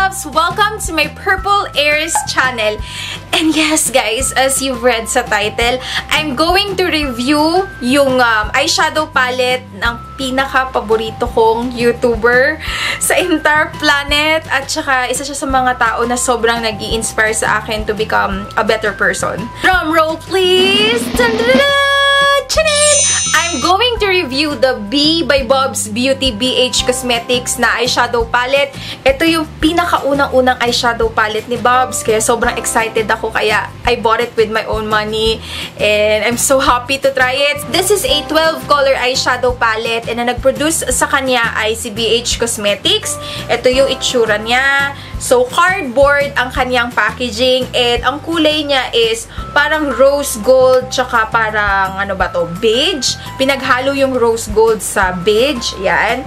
loves! Welcome to my Purple Airs channel. And yes guys, as you've read sa title, I'm going to review yung eyeshadow palette ng pinaka-paborito kong YouTuber sa entire planet. At saka isa siya sa mga tao na sobrang nag-i-inspire sa akin to become a better person. Drum roll please! I'm going to review the B by Bob's Beauty BH Cosmetics na eyeshadow palette. Ito yung pinakaunang-unang eyeshadow palette ni Bob's. Kaya sobrang excited ako. Kaya I bought it with my own money. And I'm so happy to try it. This is a 12-color eyeshadow palette. And na nag-produce sa kanya ay si BH Cosmetics. Ito yung itsura niya. So, cardboard ang kanyang packaging. And ang kulay niya is parang rose gold. Tsaka parang, ano ba to? Beige. Pinaghalo yung rose gold sa beige. Yan.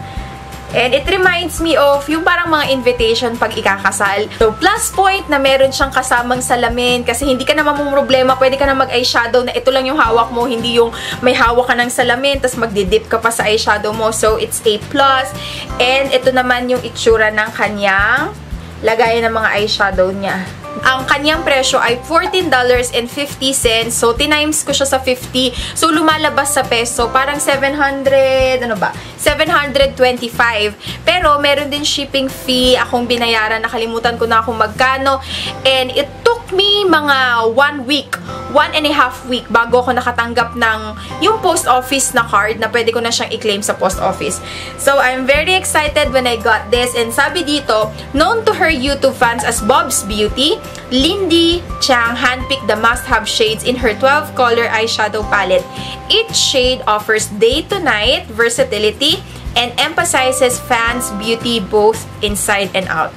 And it reminds me of yung parang mga invitation pag ikakasal. So, plus point na meron siyang kasamang salamin. Kasi hindi ka naman mong problema. Pwede ka na mag-eyeshadow na ito lang yung hawak mo. Hindi yung may hawak ka ng salamin. Tapos magdidip ka pa sa eyeshadow mo. So, it's a plus. And ito naman yung itsura ng kanyang lagayan ng mga eyeshadow niya. Ang kanyang presyo ay $14.50. So, tinimes ko siya sa 50. So, lumalabas sa peso. Parang 700, ano ba? 725. Pero, meron din shipping fee akong binayaran. Nakalimutan ko na kung magkano. And it took me mga 1 week. 1.5 week bago ako nakatanggap ng yung post office na card na pwede ko na siyang i-claim sa post office. So, I'm very excited when I got this. And sabi dito, known to her YouTube fans as Bob's Beauty, Lindy Chang handpicked the must-have shades in her 12-color eyeshadow palette. Each shade offers day-to-night versatility and emphasizes fans' beauty both inside and out.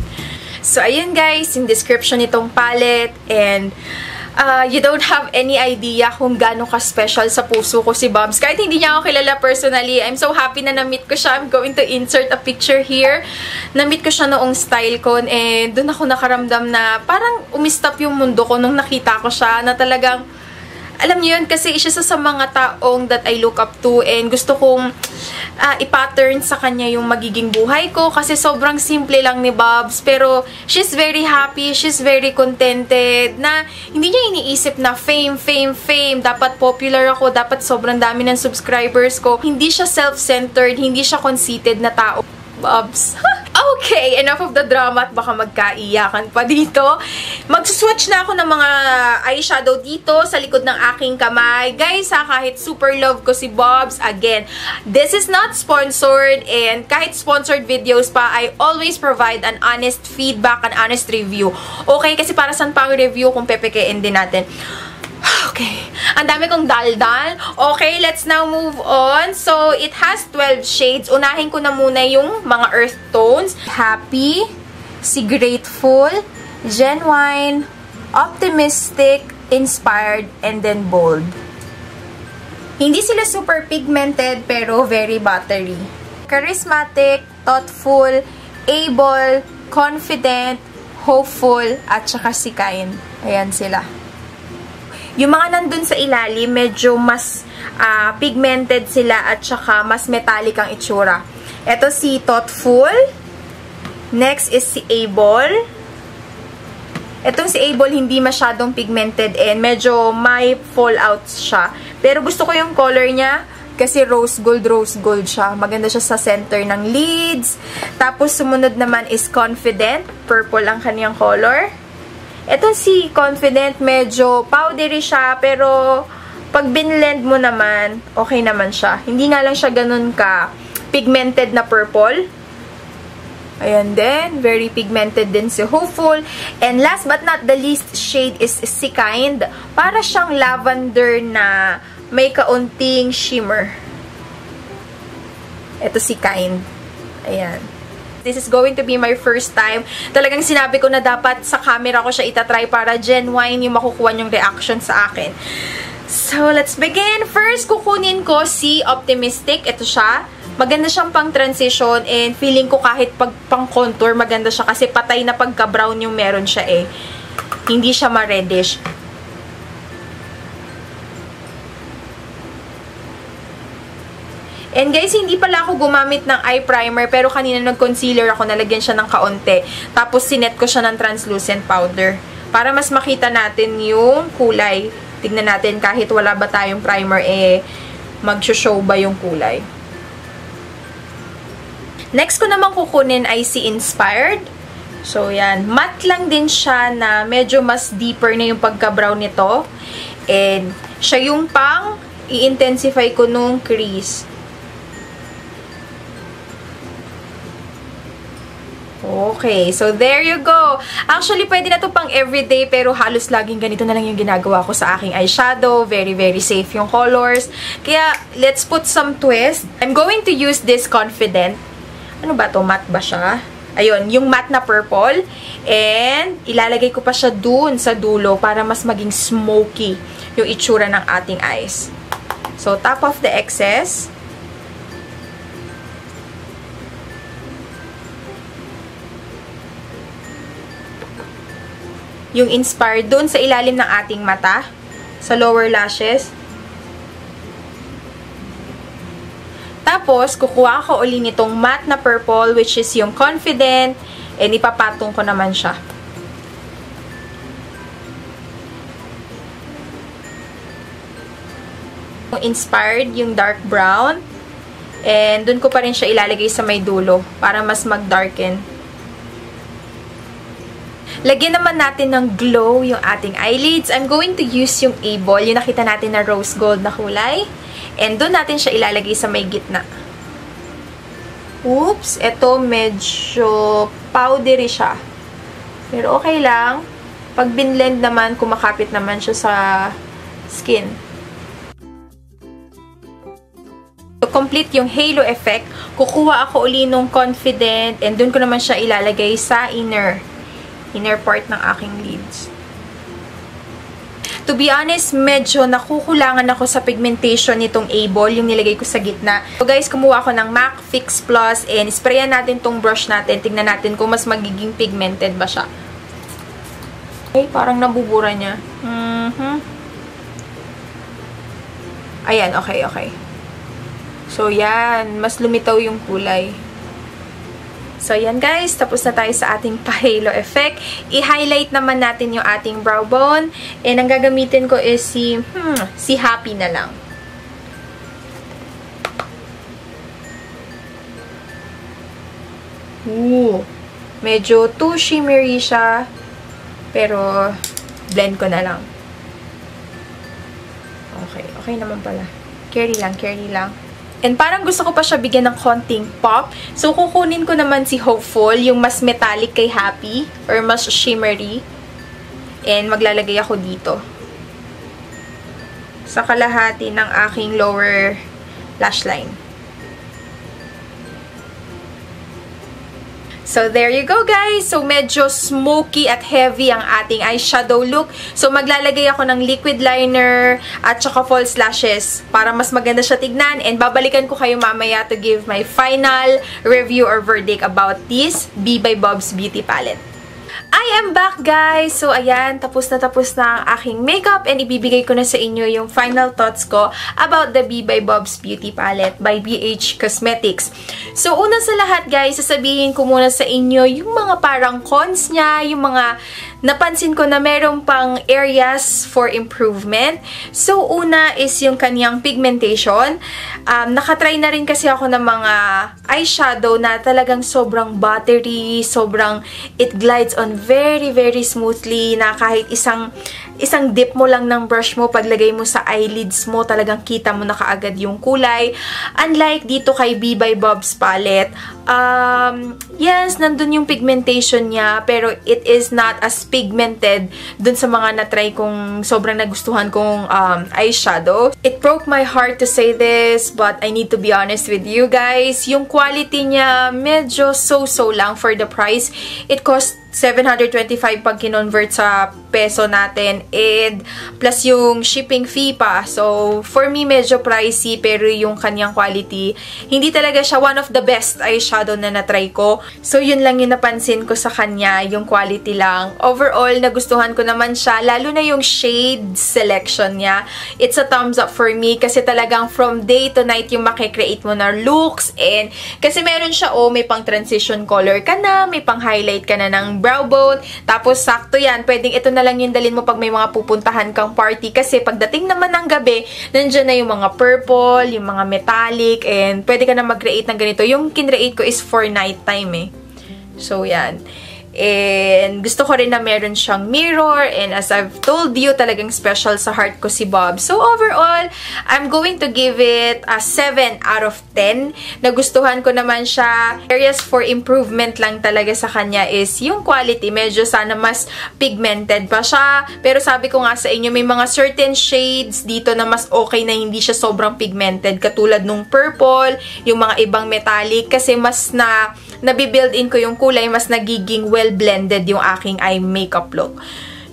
So, ayun guys, yung description nitong palette, and you don't have any idea kung gaano ka-special sa puso ko si Bob's. Kahit hindi niya ako kilala personally, I'm so happy na na-meet ko siya. I'm going to insert a picture here. Na-meet ko siya noong StyleCon, and doon ako nakaramdam na parang umistap yung mundo ko nung nakita ko siya, na talagang alam niyo yun, kasi isa sa mga taong that I look up to, and gusto kong i-pattern sa kanya yung magiging buhay ko, kasi sobrang simple lang ni Bob's, pero she's very happy, she's very contented, na hindi niya iniisip na fame, dapat popular ako, dapat sobrang dami ng subscribers ko. Hindi siya self-centered, hindi siya conceited na tao. Bob's. Okay, enough of the drama at baka magkaiyakan pa dito. Mag-swatch na ako ng mga eyeshadow dito sa likod ng aking kamay. Guys, kahit super love ko si Bob's, again, this is not sponsored, and kahit sponsored videos pa, I always provide an honest feedback, an honest review. Okay, kasi para saan pa ang review kung pepekein din natin. Okay. Ang dami kong daldal. Okay, let's now move on. So, it has 12 shades. Unahin ko na muna yung mga earth tones. Happy, si Grateful, Genuine, Optimistic, Inspired, and then Bold. Hindi sila super pigmented, pero very buttery. Charismatic, Thoughtful, Able, Confident, Hopeful, at saka si Kind. Ayan sila. Yung mga nandun sa ilalim, medyo mas pigmented sila at saka mas metallic ang itsura. Ito si Thoughtful. Next is si Able. Itong si Able hindi masyadong pigmented and medyo may fallouts siya. Pero gusto ko yung color niya kasi rose gold siya. Maganda siya sa center ng lids. Tapos sumunod naman is Confident. Purple ang kaniyang color. Ito si Confident, medyo powdery siya, pero pag binlend mo naman, okay naman siya. Hindi nga lang siya ganun ka pigmented na purple. Ayan din, very pigmented din si Hopeful. And last but not the least shade is si Kind. Para siyang lavender na may kaunting shimmer. Ito si Kind. Ayan. This is going to be my first time. Talagang sinabi ko na dapat sa camera ko siya itatry para genuine yung makukuha yung reaction sa akin. So, let's begin. First, kukunin ko si Optimistic. Ito siya. Maganda siyang pang transition, and feeling ko kahit pang contour, maganda siya kasi patay na pagka-brown yung meron siya eh. Hindi siya ma-reddish. And guys, hindi pala ako gumamit ng eye primer, pero kanina nag-concealer ako, nalagyan siya ng kaunti. Tapos sinet ko siya ng translucent powder. Para mas makita natin yung kulay. Tignan natin kahit wala ba tayong primer, mag-show ba yung kulay. Next ko naman kukunin ay si Inspired. So, yan. Matte lang din siya na medyo mas deeper na yung pagka-brown nito. And, siya yung pang i-intensify ko nung crease. Okay, so there you go. Actually, pwede na to pang everyday, pero halos laging ganito na lang yung ginagawa ko sa aking eyeshadow. Very, very safe yung colors. Kaya, let's put some twist. I'm going to use this Confident. Ano ba to? Matte ba siya? Ayun, yung matte na purple. And, ilalagay ko pa siya dun sa dulo para mas maging smoky yung itsura ng ating eyes. So, top of the excess. Yung Inspired dun sa ilalim ng ating mata. Sa lower lashes. Tapos, kukuha ko uli nitong matte na purple, which is yung Confident. And ipapatong ko naman siya. Inspired yung dark brown. And dun ko pa rin siya ilalagay sa may dulo para mas mag-darken. Lagyan naman natin ng glow yung ating eyelids. I'm going to use yung A-ball, yung nakita natin na rose gold na kulay. And dun natin siya ilalagay sa may gitna. Oops! Ito medyo powdery siya. Pero okay lang. Pag binlend naman, kumakapit naman siya sa skin. To complete yung halo effect, kukuha ako uli nung Confident and dun ko naman siya ilalagay sa inner part ng aking lids. To be honest, medyo nakukulangan ako sa pigmentation nitong A-ball, yung nilagay ko sa gitna. So guys, kumuha ako ng MAC Fix Plus and sprayan natin tong brush natin. Tignan natin kung mas magiging pigmented ba siya. Okay, parang nabubura niya. Ayan, okay. So, yan. Mas lumitaw yung kulay. So, yan guys. Tapos na tayo sa ating pa-halo effect. I-highlight naman natin yung ating brow bone. And ang gagamitin ko is si Happy na lang. Ooh. Medyo too shimmery siya. Pero, blend ko na lang. Okay naman pala. Carry lang. And parang gusto ko pa siya bigyan ng konting pop. So, kukunin ko naman si Hopeful, yung mas metallic kay Happy, or mas shimmery. And maglalagay ako dito. Sa kalahati ng aking lower lash line. So, there you go guys. So, medyo smoky at heavy ang ating eyeshadow look. So, maglalagay ako ng liquid liner at saka false lashes para mas maganda siya tignan. And babalikan ko kayo mamaya to give my final review or verdict about this Be by Bob's Beauty Palette. I am back guys! So ayan, tapos na ang aking makeup and ibibigay ko na sa inyo yung final thoughts ko about the Be by Bob's Beauty Palette by BH Cosmetics. So una sa lahat guys, sasabihin ko muna sa inyo yung mga parang cons niya, yung mga napansin ko na meron pang areas for improvement. So una is yung kanyang pigmentation. Nakatry na rin kasi ako ng mga eyeshadow na talagang sobrang buttery, sobrang it glides on very smoothly na kahit isang dip mo lang ng brush mo, paglagay mo sa eyelids mo, talagang kita mo na kaagad yung kulay. Unlike dito kay Be by Bob's palette, yes, nandun yung pigmentation niya, pero it is not as pigmented dun sa mga na-try kong sobrang nagustuhan kong eyeshadow. It broke my heart to say this, but I need to be honest with you guys. Yung quality niya, medyo so-so lang for the price. It cost 725 pag kinonvert sa peso natin. and plus yung shipping fee pa. So, for me, medyo pricey, pero yung kanyang quality, hindi talaga siya one of the best eyeshadow na natry ko. So, yun lang yung napansin ko sa kanya, yung quality lang. Overall, nagustuhan ko naman siya, lalo na yung shade selection niya. It's a thumbs up for me kasi talagang from day to night yung makikreate mo na looks, and kasi meron siya, may pang transition color ka na, may pang highlight ka na ng brow bone, tapos sakto yan, pwedeng ito na lang yung dalhin mo pag may mga pupuntahan kang party, kasi pagdating naman ng gabi, nandyan na yung mga purple, yung mga metallic, and pwede ka na mag-create ng ganito. Yung kinreate ko is for night time So, yan. And gusto ko rin na meron siyang mirror, and as I've told you, talagang special sa heart ko si Bob. So overall, I'm going to give it a 7 out of 10. Nagustuhan ko naman siya. Areas for improvement lang talaga sa kanya is yung quality. Medyo sana mas pigmented pa siya. Pero sabi ko nga sa inyo, may mga certain shades dito na mas okay na hindi siya sobrang pigmented. Katulad nung purple, yung mga ibang metallic, kasi mas nabibuild in ko yung kulay, mas nagiging well-blended yung aking eye makeup look.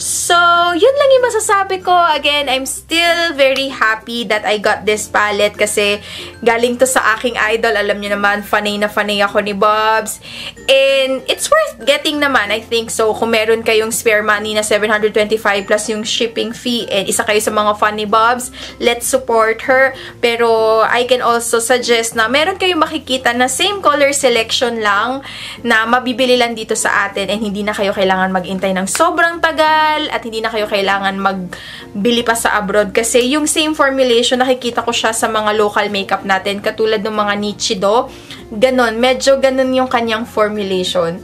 So, yun lang yung masasabi ko. Again, I'm still very happy that I got this palette kasi galing to sa aking idol. Alam niyo naman, fanay na fanay ako ni Bobs. And it's worth getting naman, I think. So, kung meron kayong spare money na 725 plus yung shipping fee and isa kayo sa mga fan ni Bobs, let's support her. Pero, I can also suggest na meron kayong makikita na same color selection lang na mabibili lang dito sa atin, and hindi na kayo kailangan mag-intay ng sobrang tagal at hindi na kayo kailangan magbili pa sa abroad, kasi yung same formulation nakikita ko siya sa mga local makeup natin katulad ng mga Nichido. Ganon, medyo ganon yung kanyang formulation.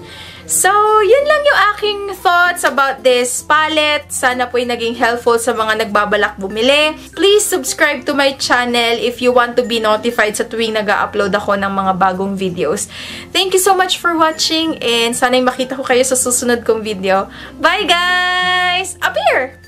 So, yun lang yung aking thoughts about this palette. Sana po'y naging helpful sa mga nagbabalak bumili. Please subscribe to my channel if you want to be notified sa tuwing nag-upload ako ng mga bagong videos. Thank you so much for watching, and sana'y makita ko kayo sa susunod kong video. Bye guys! Up here!